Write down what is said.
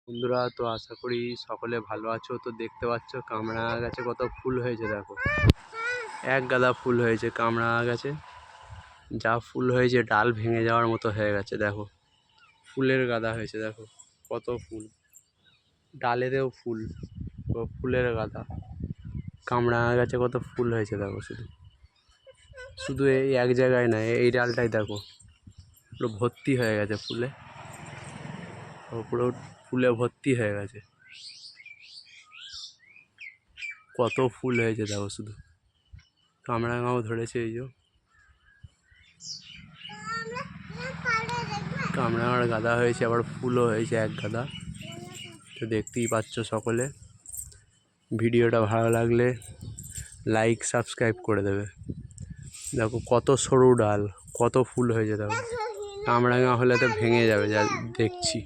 বন্ধুরা, তো আশা করি সকলে ভালো আছো। তো দেখতে পাচ্ছ কামরাঙা গাছে কত ফুল হয়েছে, দেখো এক গাদা ফুল হয়েছে কামরাঙা গাছে। যা ফুল হয়েছে ডাল ভেঙে যাওয়ার মতো হয়ে গেছে, দেখো ফুলের গাদা হয়েছে, দেখো কত ফুল, ডালেতেও ফুল, ফুলের গাদা। কামরাঙা গাছে কত ফুল হয়েছে দেখো, শুধু শুধু এই এক জায়গায় নয়, এই ডালটাই দেখো পুরো ভর্তি হয়ে গেছে ফুলে, পুরো ফুলে ভর্তি হয়ে গেছে। কত ফুল হয়েছে দেখো, শুধু কামরাঙাও ধরেছে। এই যে কামরাঙার গাদা হয়েছে, আবার ফুলও হয়েছে এক গাদা। তো দেখতেই পাচ্ছ সকলে। ভিডিওটা ভালো লাগলে লাইক সাবস্ক্রাইব করে দেবে। দেখো কত সরু ডাল, কত ফুল হয়েছে দেখো। কামরাঙা হলে তো ভেঙে যাবে, যা দেখছি।